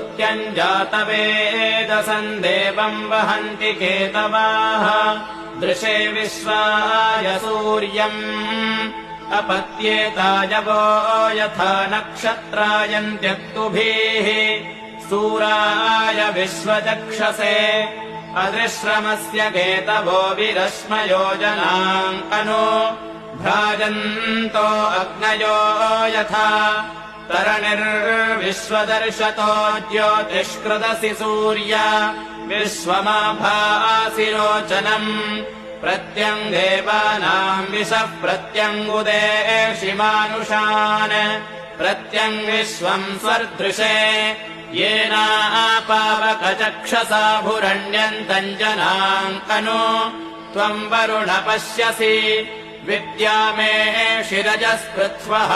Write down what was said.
स्तुत्यम् जातवेदसम् देवम् वहन्ति केतवाः दृशे विश्वाय सूर्यम् अपत्येतायवो यथा नक्षत्रायन्त्यक्तुभिः सूराय विश्वचक्षसे अदृश्रमस्य केतवो विरश्मयोजनाम् अनु भ्राजन्तो अग्नयो यथा तरणिर्विश्वदर्शतो ज्योतिष्कृतसि सूर्य विश्वमाभासि रोचनम् प्रत्यङ्गेवानाम् विशः प्रत्यङ्गुदेशि मानुषान् प्रत्यङ्विश्वम् स्वर्दृशे येनापावकचक्षसा भुरण्यन्तम् जनाम् अनु त्वम् वरुण पश्यसि विद्या मे शिरजस्पृथ्वः